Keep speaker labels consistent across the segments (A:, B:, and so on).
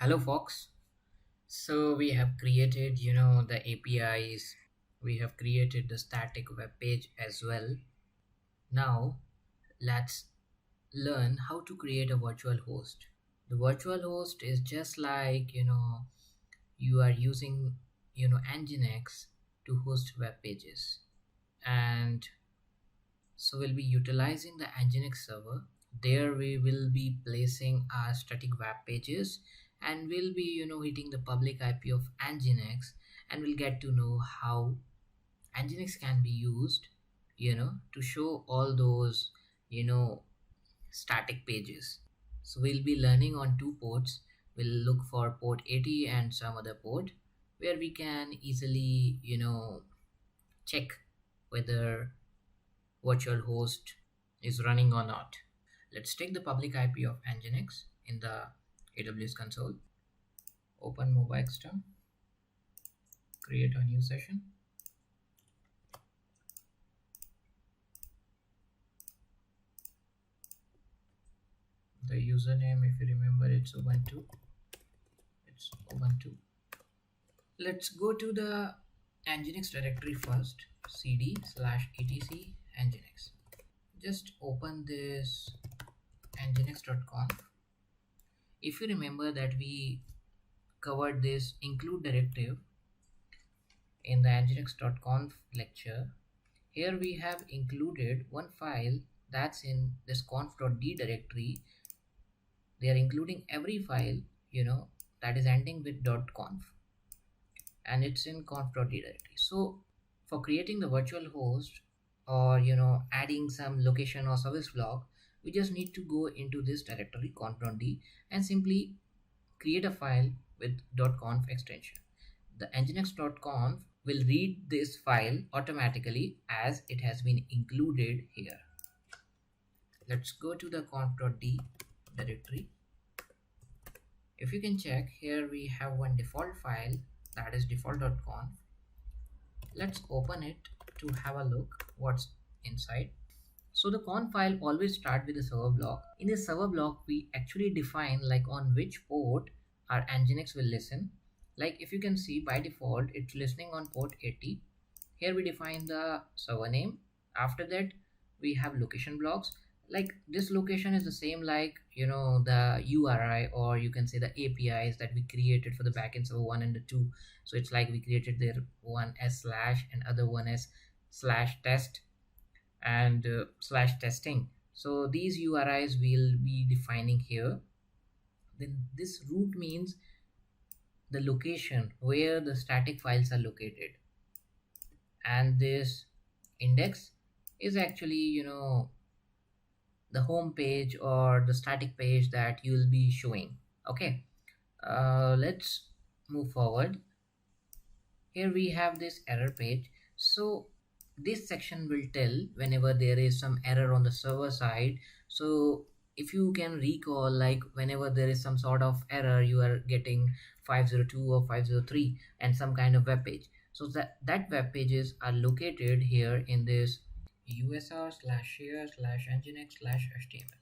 A: Hello, Fox. So we have created, the APIs. We have created the static web page as well. Now, let's learn how to create a virtual host. The virtual host is just like, you are using, Nginx to host web pages. And so we'll be utilizing the Nginx server. There we will be placing our static web pages and we'll be, hitting the public IP of Nginx, and we'll get to know how Nginx can be used, to show all those, you know, static pages. So we'll be learning on two ports. We'll look for port 80 and some other port where we can easily, check whether virtual host is running or not. Let's take the public IP of Nginx in the AWS console. Open MobiXterm, create a new session. The username, if you remember, it's Ubuntu. It's Ubuntu. Let's go to the Nginx directory first. cd/etc Nginx. Just open this nginx.conf. If you remember that we covered this include directive in the nginx.conf lecture, here we have included one file that's in this conf.d directory. They are including every file, that is ending with .conf, and it's in conf.d directory. So for creating the virtual host, or adding some location or service block, we just need to go into this directory conf.d and simply create a file with .conf extension. The nginx.conf will read this file automatically as it has been included here. Let's go to the conf.d directory. If you can check, here we have one default file, that is default.conf. Let's open it to have a look what's inside. So the conf file always start with a server block. In this server block, we actually define like on which port our Nginx will listen. Like if you can see, by default, it's listening on port 80. Here we define the server name. After that, we have location blocks. Like this location is the same like, the URI, or you can say the APIs that we created for the backend server 1 and the 2. So it's like we created there one as slash and other one as slash test and slash testing. So these URIs will be defining here. Then this root means the location where the static files are located, and this index is actually, the home page or the static page that you'll be showing. Okay, let's move forward. Here we have this error page. So this section will tell whenever there is some error on the server side. So if you can recall, like whenever there is some sort of error, you are getting 502 or 503 and some kind of web page. So that web pages are located here in this usr/share/nginx/html.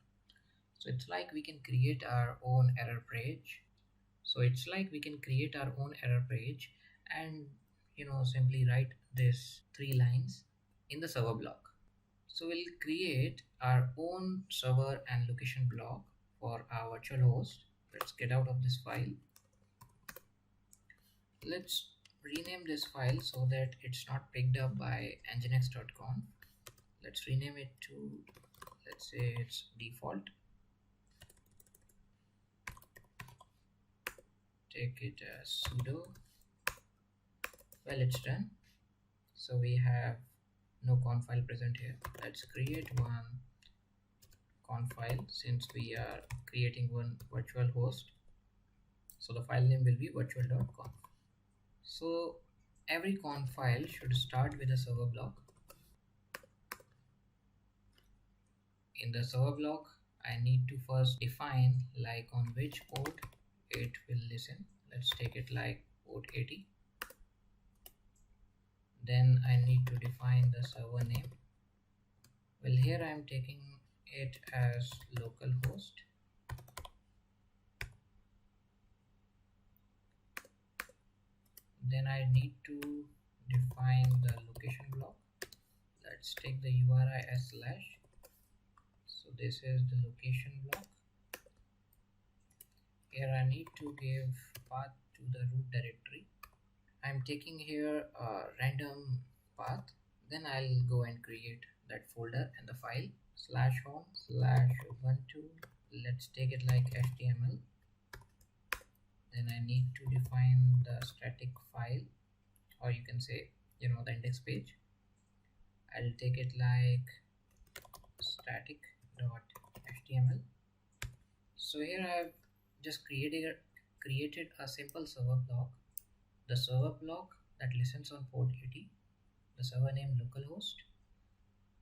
A: So it's like we can create our own error page. And simply write this 3 lines in the server block. So we'll create our own server and location block for our virtual host. Let's get out of this file. Let's rename this file so that it's not picked up by nginx.conf. Let's rename it to, let's say it's default. Take it as sudo. Well, it's done. So we have no conf file present here. Let's create one conf file since we are creating one virtual host. So the file name will be virtual.conf. So every conf file should start with a server block. In the server block, I need to first define like on which port it will listen. Let's take it like port 80. Then I need to define the server name. Well, here I am taking it as localhost. Then I need to define the location block. Let's take the URI as slash. So this is the location block. Here I need to give path to the root directory. I'm taking here a random path. Then I'll go and create that folder and the file /home /ubuntu. Let's take it like HTML. Then I need to define the static file, or you can say, the index page. I'll take it like static.html. So here I've just created a simple server block. The server block that listens on port 80, the server name localhost,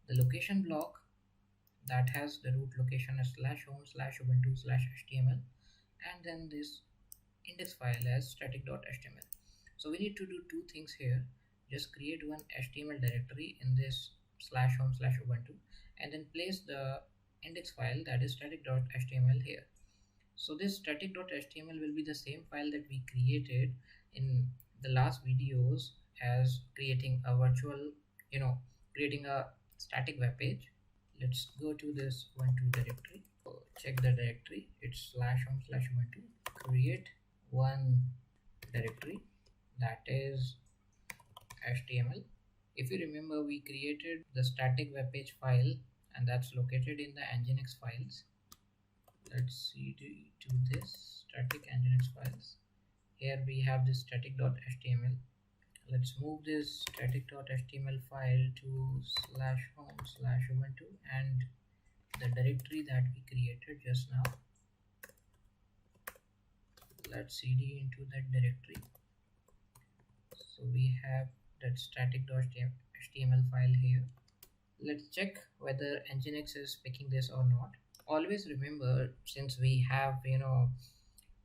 A: the location block that has the root location as /home /ubuntu /html, and then this index file as static.html. So we need to do two things here. Just create one HTML directory in this /home /ubuntu, and then place the index file that is static.html here. So this static.html will be the same file that we created in the last videos as creating a virtual, creating a static web page. Let's go to this Ubuntu directory. Check the directory. It's /home /ubuntu. Create one directory that is HTML. If you remember, we created the static web page file, and that's located in the nginx files. Let's see to this static nginx files. Here we have this static.html. Let's move this static.html file to /home /ubuntu and the directory that we created just now. Let's cd into that directory. So we have that static.html file here. Let's check whether nginx is picking this or not. Always remember, since we have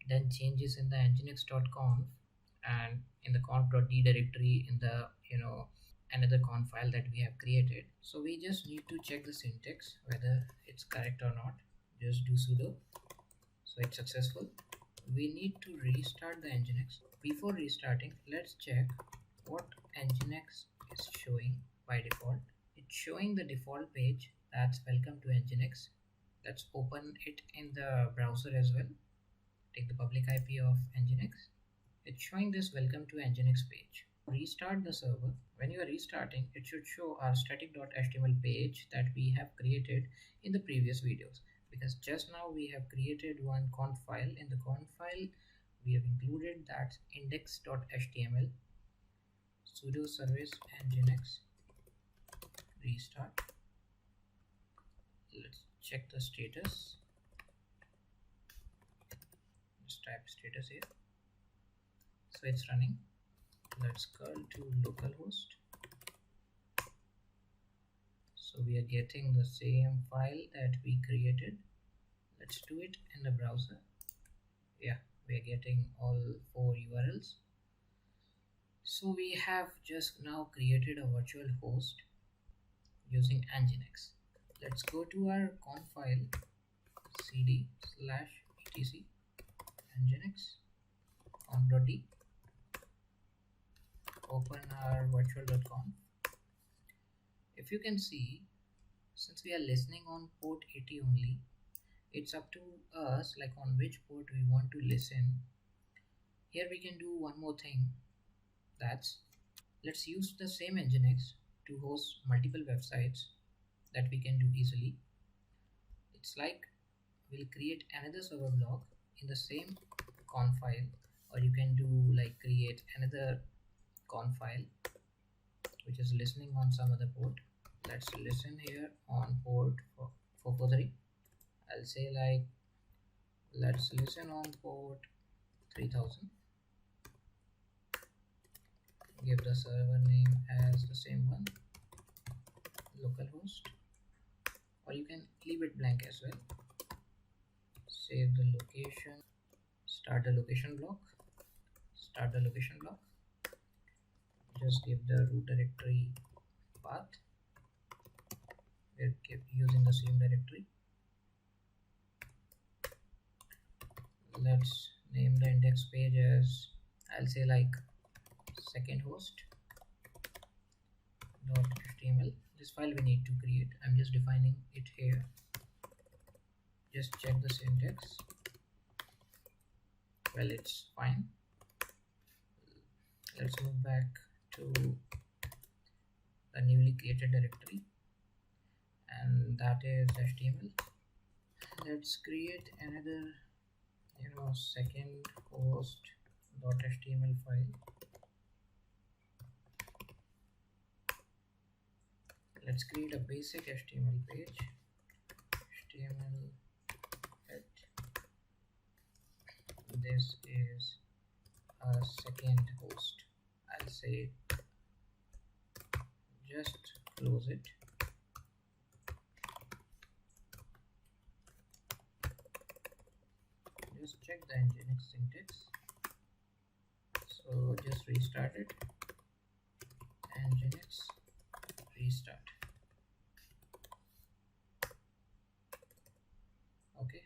A: done changes in the nginx.conf and in the conf.d directory in the another conf file that we have created, so we just need to check the syntax whether it's correct or not. Just do sudo, so it's successful. We need to restart the nginx. Before restarting, let's check what nginx is showing by default. It's showing the default page that's welcome to nginx. Let's open it in the browser as well. Take the public IP of nginx. It's showing this welcome to nginx page. Restart the server. When you are restarting, it should show our static.html page that we have created in the previous videos, because just now we have created one conf file. In the conf file we have included that index.html. Sudo service nginx restart. Let's check the status. Just type status here. So it's running. Let's curl to localhost. So we are getting the same file that we created. Let's do it in the browser. Yeah, we are getting all 4 URLs. So we have just now created a virtual host using nginx. Let's go to our conf file cd /etc nginx conf.d. Open our virtual.conf. If you can see, since we are listening on port 80 only, it's up to us like on which port we want to listen. Here we can do one more thing. That's, let's use the same nginx to host multiple websites that we can do easily. It's like we'll create another server block in the same conf file, or you can do like create another conf file which is listening on some other port. Let's listen here on port 443. I'll say like let's listen on port 3000. Give the server name as the same one, localhost, or you can leave it blank as well. Save the location, start the location block, just give the root directory path. We're using the same directory. Let's name the index page as, I'll say like second host .html. This file we need to create. I'm just defining it here. Just check the syntax. Well, it's fine. Let's move back to the newly created directory, and that is HTML. Let's create another second host .html file. Let's create a basic HTML page. HTML head. This is a second host. I'll say just close it. Just check the Nginx syntax. So just restart it. Nginx restart. Okay.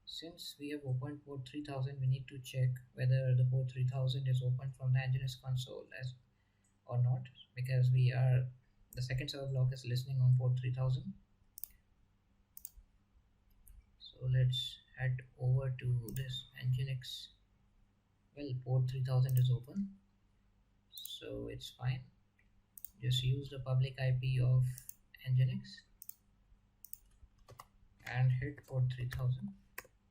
A: Since we have opened port 3000, we need to check whether the port 3000 is opened from the Nginx console or not, because the second server block is listening on port 3000. So let's head over to this Nginx. Well, port 3000 is open, so it's fine. Just use the public IP of Nginx and hit port 3000.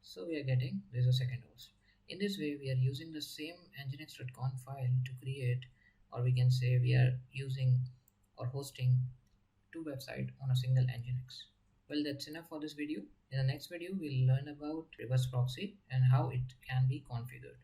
A: So we are getting there's a second host. In this way, we are using the same nginx.conf file to create, or we can say we are using or hosting two websites on a single Nginx. Well, that's enough for this video. In the next video, we'll learn about reverse proxy and how it can be configured.